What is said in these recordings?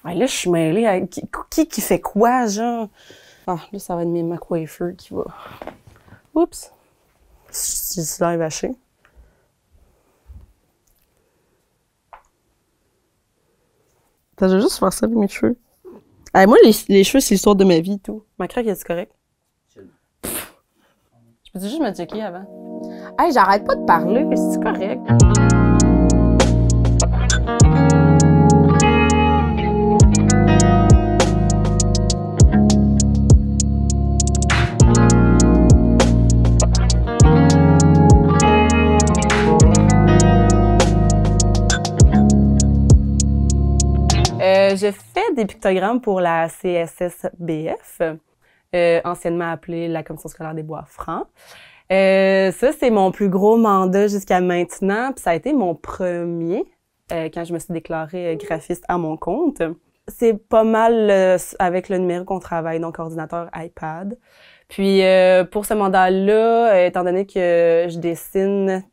Ouais, là, je suis mêlée à qui fait quoi, genre? Ah, là, ça va être ma coiffeur qui va... Oups! J'ai l'air vaché. Attends, je vais juste faire ça avec mes cheveux. Hey, moi, les cheveux, c'est l'histoire de ma vie, tout. Ma craque, est-tu correct? Je peux juste me checker avant? Hey, j'arrête pas de parler, c'est correct? Je fais des pictogrammes pour la CSSBF, anciennement appelée la Commission scolaire des Bois-Francs. Ça, c'est mon plus gros mandat jusqu'à maintenant, puis ça a été mon premier quand je me suis déclarée graphiste à mon compte. C'est pas mal avec le numérique qu'on travaille, donc ordinateur, iPad. Puis pour ce mandat-là, étant donné que je dessine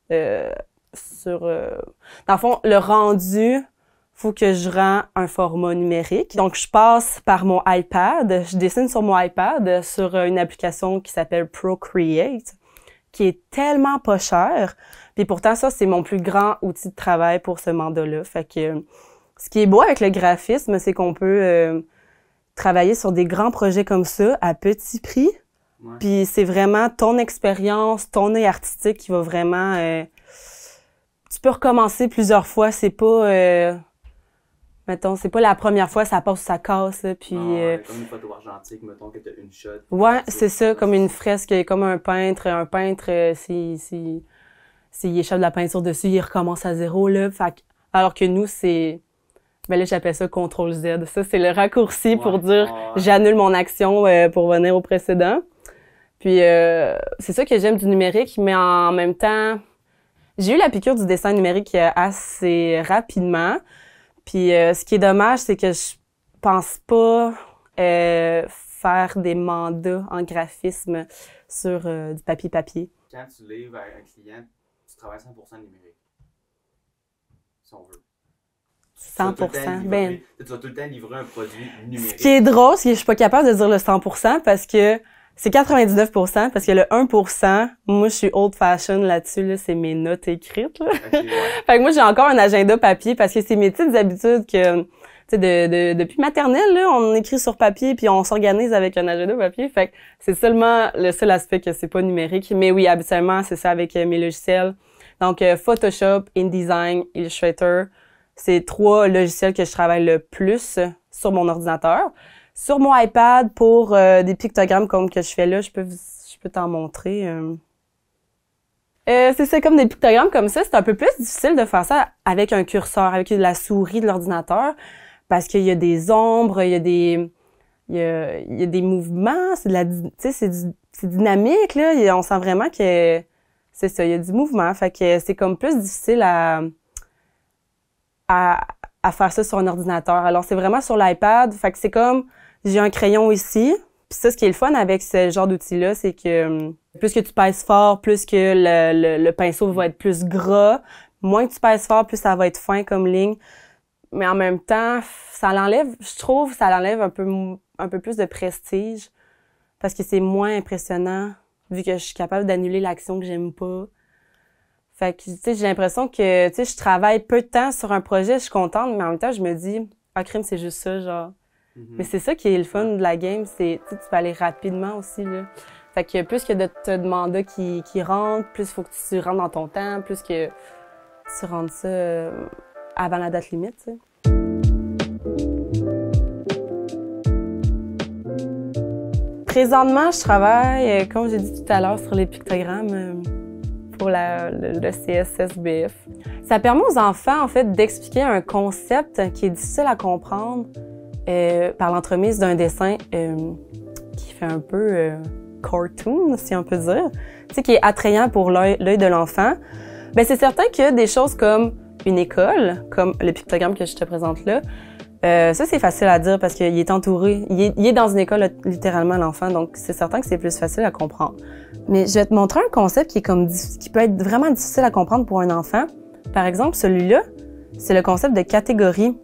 sur... dans le fond, le rendu... faut que je rends un format numérique. Donc, je passe par mon iPad. Je dessine sur mon iPad sur une application qui s'appelle Procreate, qui est tellement pas chère. Puis pourtant, ça, c'est mon plus grand outil de travail pour ce mandat-là. Fait que ce qui est beau avec le graphisme, c'est qu'on peut travailler sur des grands projets comme ça à petit prix. Ouais. Puis c'est vraiment ton expérience, ton œil artistique qui va vraiment... tu peux recommencer plusieurs fois. C'est pas... mettons, c'est pas la première fois, ça passe ou ça casse, là, puis... comme une photo argentique, mettons que t'as une shot. Ouais, c'est ça, comme une fresque, comme un peintre. Un peintre, s'il échappe de la peinture dessus, il recommence à zéro, là. Fait que, alors que nous, c'est... Ben là, j'appelle ça CTRL-Z. Ça, c'est le raccourci pour dire j'annule mon action pour venir au précédent. Puis, c'est ça que j'aime du numérique, mais en même temps, j'ai eu la piqûre du dessin numérique assez rapidement. Puis ce qui est dommage, c'est que je pense pas faire des mandats en graphisme sur du papier. Quand tu livres à un client, tu travailles 100% numérique. Si on veut. 100%. Ben, tu vas tout le temps livrer un produit numérique. Ce qui est drôle, c'est que je suis pas capable de dire le 100% parce que c'est 99%, parce que le 1%, moi, je suis old fashion là-dessus, là, c'est mes notes écrites, là. Okay, ouais. Fait que moi, j'ai encore un agenda papier parce que c'est mes petites habitudes que, tu sais, depuis maternelle, là, on écrit sur papier puis on s'organise avec un agenda papier. Fait que c'est seulement le seul aspect que c'est pas numérique. Mais oui, habituellement, c'est ça avec mes logiciels. Donc, Photoshop, InDesign, Illustrator, c'est 3 logiciels que je travaille le plus sur mon ordinateur. Sur mon iPad, pour des pictogrammes comme que je fais là, je peux t'en montrer. C'est ça, comme des pictogrammes comme ça, c'est un peu plus difficile de faire ça avec un curseur, avec la souris de l'ordinateur, parce qu'il y a des ombres, il y a des mouvements, c'est dynamique, là, on sent vraiment que c'est ça, il y a du mouvement, fait que c'est comme plus difficile à faire ça sur un ordinateur. Alors, c'est vraiment sur l'iPad, fait que c'est comme... J'ai un crayon ici. Puis ça, ce qui est le fun avec ce genre d'outil-là, c'est que plus que tu pèses fort, plus que le pinceau va être plus gras. Moins que tu pèses fort, plus ça va être fin comme ligne. Mais en même temps, ça l'enlève, je trouve, ça l'enlève un peu plus de prestige. Parce que c'est moins impressionnant, vu que je suis capable d'annuler l'action que j'aime pas. Fait que, tu sais, j'ai l'impression que, tu sais, je travaille peu de temps sur un projet, je suis contente, mais en même temps, je me dis, ah, crime, c'est juste ça, genre. Mais c'est ça qui est le fun de la game, c'est tu peux aller rapidement aussi, là. Fait que plus que de te demander qui rentre, plus faut que tu rentres dans ton temps, plus que tu rentres ça avant la date limite, tu sais. Présentement, je travaille, comme j'ai dit tout à l'heure, sur les pictogrammes pour le CSSBF. Ça permet aux enfants, en fait, d'expliquer un concept qui est difficile à comprendre par l'entremise d'un dessin qui fait un peu cartoon, si on peut dire, tu sais, qui est attrayant pour l'œil de l'enfant. Ben c'est certain que des choses comme une école, comme le pictogramme que je te présente là, ça c'est facile à dire parce qu'il est entouré, il est dans une école littéralement l'enfant, donc c'est certain que c'est plus facile à comprendre. Mais je vais te montrer un concept qui peut être vraiment difficile à comprendre pour un enfant. Par exemple, celui-là, c'est le concept de catégorie.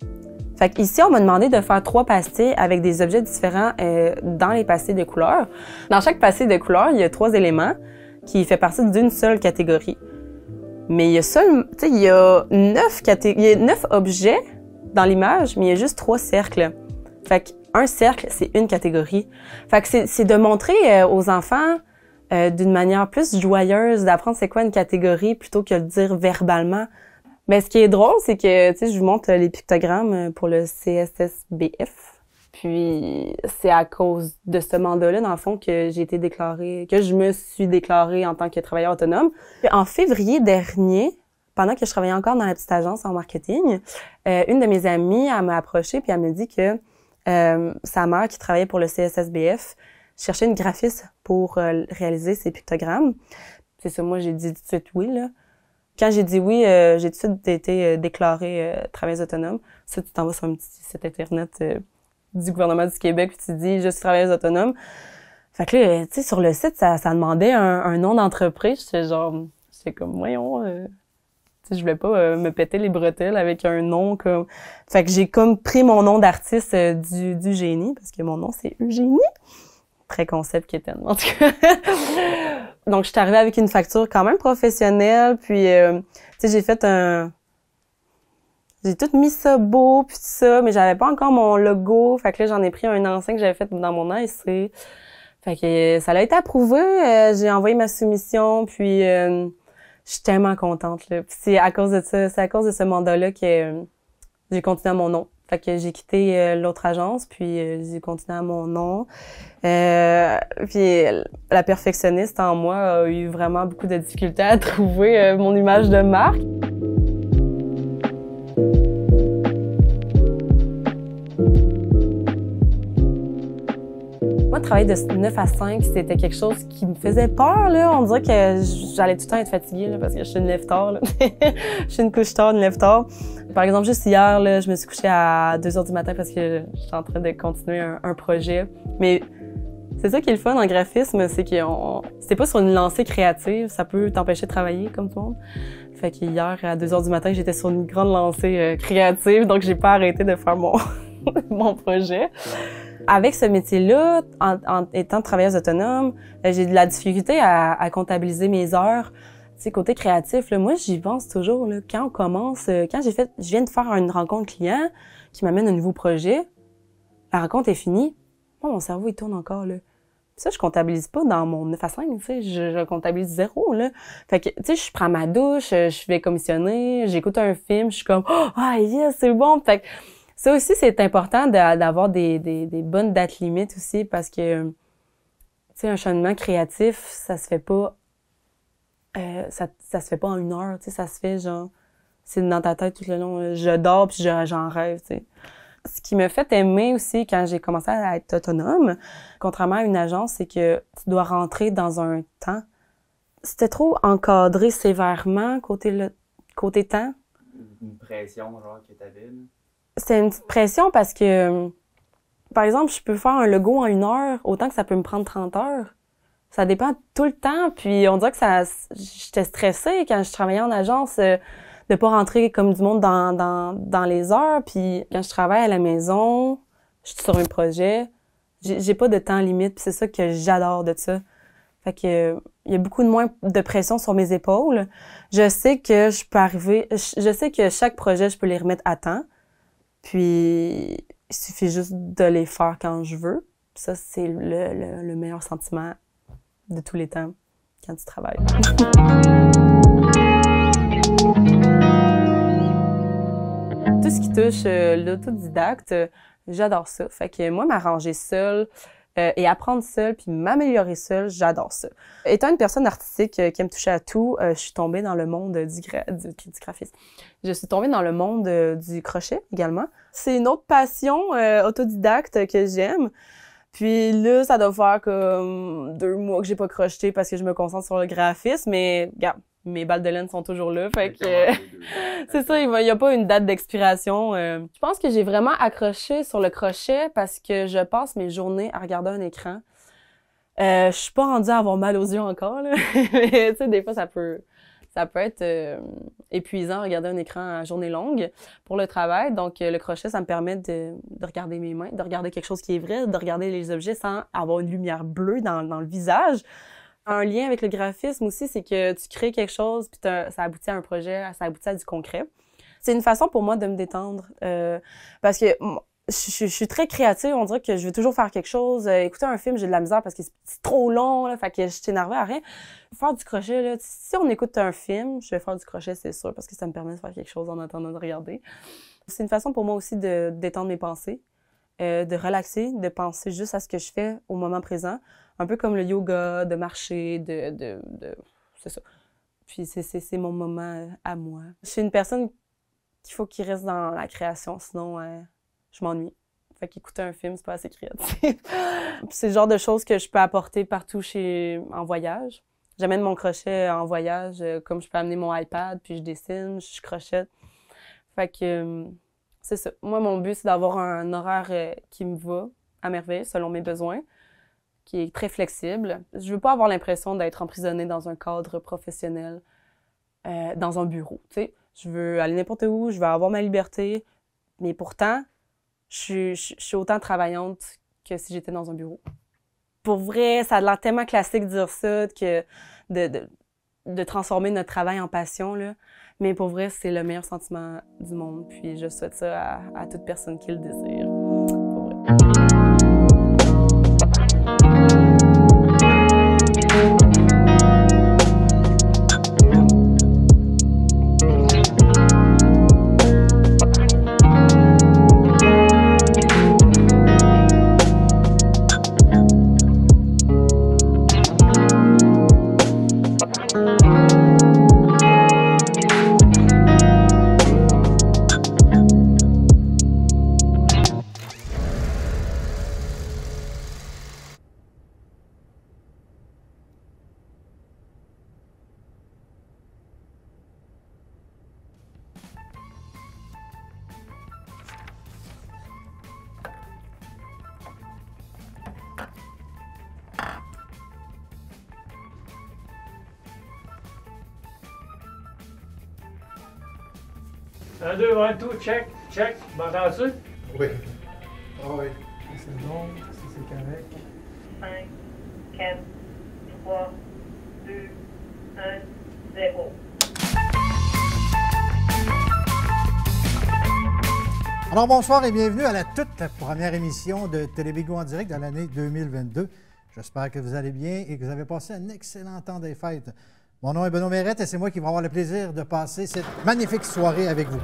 Fait qu'ici, on m'a demandé de faire 3 pastilles avec des objets différents dans les pastilles de couleurs. Dans chaque pastille de couleurs, il y a 3 éléments qui font partie d'une seule catégorie. Mais il y a 9 objets dans l'image, mais il y a juste 3 cercles. Fait qu'un cercle, c'est une catégorie. Fait que c'est de montrer aux enfants d'une manière plus joyeuse, d'apprendre c'est quoi une catégorie plutôt que de le dire verbalement. Mais ce qui est drôle, c'est que, je vous montre les pictogrammes pour le CSSBF. Puis, c'est à cause de ce mandat-là, dans le fond, que je me suis déclarée en tant que travailleur autonome. En février dernier, pendant que je travaillais encore dans la petite agence en marketing, une de mes amies, elle m'a approchée puis elle me dit que sa mère, qui travaillait pour le CSSBF, cherchait une graphiste pour réaliser ses pictogrammes. C'est ça, moi, j'ai dit tout de suite oui, là. Quand j'ai dit oui, j'ai tout de suite été déclarée travailleuse autonome. Ça, tu t'en vas sur un petit site internet du gouvernement du Québec puis tu dis « Je suis travailleuse autonome ». Fait que là, tu sais, sur le site, ça demandait un nom d'entreprise. J'étais comme « Voyons, tu sais, je voulais pas me péter les bretelles avec un nom comme... » Fait que j'ai comme pris mon nom d'artiste du génie, parce que mon nom, c'est Eugénie. Très concept quétaine, en tout cas. Donc, je suis arrivée avec une facture quand même professionnelle, puis, tu sais, j'ai tout mis ça beau, puis tout ça, mais j'avais pas encore mon logo, fait que là, j'en ai pris un ancien que j'avais fait dans mon ASC. Fait que ça a été approuvé, j'ai envoyé ma soumission, puis je suis tellement contente, là. Puis c'est à cause de ce mandat-là que j'ai continué à mon nom. Fait que j'ai quitté l'autre agence, puis j'ai continué à mon nom. Puis la perfectionniste en moi a eu vraiment beaucoup de difficultés à trouver mon image de marque. Moi, travailler de 9 à 5, c'était quelque chose qui me faisait peur, là. On dirait que j'allais tout le temps être fatiguée, là, parce que je suis une lève-tard, là. Je suis une couche-tard, une lève-tard. Par exemple, juste hier, là, je me suis couchée à 2 heures du matin parce que j'étais en train de continuer un projet. Mais c'est ça qui est le fun en graphisme, c'est que c'est pas sur une lancée créative, ça peut t'empêcher de travailler comme tout le monde. Fait qu'hier, à 2 heures du matin, j'étais sur une grande lancée créative, donc j'ai pas arrêté de faire mon projet. Avec ce métier-là, en étant travailleuse autonome, j'ai de la difficulté à comptabiliser mes heures. Tu sais, côté créatif, là, moi, j'y pense toujours, là. Quand on commence, je viens de faire une rencontre client qui m'amène un nouveau projet, la rencontre est finie. Bon, mon cerveau, il tourne encore, là. Puis ça, je comptabilise pas dans mon 9 à 5, tu sais, je comptabilise 0, là. Fait que, tu sais, je prends ma douche, je vais commissionner, j'écoute un film, je suis comme, oh, ah, yes, c'est bon. Fait que, ça aussi, c'est important d'avoir des bonnes dates limites aussi parce que, tu sais, un cheminement créatif, ça se fait pas, ça se fait pas en 1 heure, tu sais, ça se fait genre, c'est dans ta tête tout le long, je dors puis j'en rêve, tu sais. Ce qui me fait aimer aussi quand j'ai commencé à être autonome, contrairement à une agence, c'est que tu dois rentrer dans un temps. C'était trop encadré sévèrement côté temps. Une pression, genre, que t'avais, là. C'est une petite pression parce que, par exemple, je peux faire un logo en 1 heure, autant que ça peut me prendre 30 heures. Ça dépend tout le temps, puis on dirait que j'étais stressée quand je travaillais en agence de pas rentrer comme du monde dans les heures, puis quand je travaille à la maison, je suis sur un projet, j'ai pas de temps limite, puis c'est ça que j'adore de ça. Fait que il y a beaucoup de moins de pression sur mes épaules. Je sais que je sais que chaque projet, je peux les remettre à temps. Puis, il suffit juste de les faire quand je veux. Ça, c'est le meilleur sentiment de tous les temps quand tu travailles. Tout ce qui touche l'autodidacte, j'adore ça. Fait que moi, m'arranger seule et apprendre seule puis m'améliorer seule, j'adore ça. Étant une personne artistique qui aime toucher à tout, je suis tombée dans le monde du graphisme. Je suis tombée dans le monde du crochet également. C'est une autre passion autodidacte que j'aime. Puis là, ça doit faire comme 2 mois que j'ai pas crocheté parce que je me concentre sur le graphisme, mais regarde, mes balles de laine sont toujours là, fait que c'est ça, il y a pas une date d'expiration. Je pense que j'ai vraiment accroché sur le crochet parce que je passe mes journées à regarder un écran. Je suis pas rendue à avoir mal aux yeux encore, là. Mais tu sais, des fois ça peut Ça peut être épuisant, regarder un écran à journée longue pour le travail. Donc, le crochet, ça me permet de regarder mes mains, de regarder quelque chose qui est vrai, de regarder les objets sans avoir une lumière bleue dans le visage. Un lien avec le graphisme aussi, c'est que tu crées quelque chose, puis ça aboutit à un projet, ça aboutit à du concret. C'est une façon pour moi de me détendre, parce que je suis très créative, on dirait que je veux toujours faire quelque chose. Écouter un film, j'ai de la misère parce que c'est trop long, là, fait que je suis énervée à rien. Faire du crochet, là, si on écoute un film, je vais faire du crochet, c'est sûr, parce que ça me permet de faire quelque chose en attendant de regarder. C'est une façon pour moi aussi de détendre mes pensées, de relaxer, de penser juste à ce que je fais au moment présent. Un peu comme le yoga, de marcher, c'est ça. Puis c'est mon moment à moi. Je suis une personne qu'il faut qu'il reste dans la création, sinon je m'ennuie. Fait qu'écouter un film, c'est pas assez créatif. C'est le genre de choses que je peux apporter partout en voyage. J'amène mon crochet en voyage, comme je peux amener mon iPad, puis je dessine, je crochette. Fait que c'est ça. Moi, mon but, c'est d'avoir un horaire qui me va à merveille, selon mes besoins, qui est très flexible. Je veux pas avoir l'impression d'être emprisonnée dans un cadre professionnel, dans un bureau, tu sais. Je veux aller n'importe où, je veux avoir ma liberté, mais pourtant, je suis autant travaillante que si j'étais dans un bureau. Pour vrai, ça a l'air tellement classique de dire ça, que de transformer notre travail en passion, là. Mais pour vrai, c'est le meilleur sentiment du monde. Puis je souhaite ça à toute personne qui le désire. Pour vrai. Un, deux, un, tout, check, check. M'entends-tu? Oui. Ah oui. C'est bon, si c'est correct. 5, 4, 3, 2, 1, 0. Alors bonsoir et bienvenue à la toute première émission de Télébigo en direct de l'année 2022. J'espère que vous allez bien et que vous avez passé un excellent temps des fêtes. Mon nom est Benoît Mérette et c'est moi qui vais avoir le plaisir de passer cette magnifique soirée avec vous.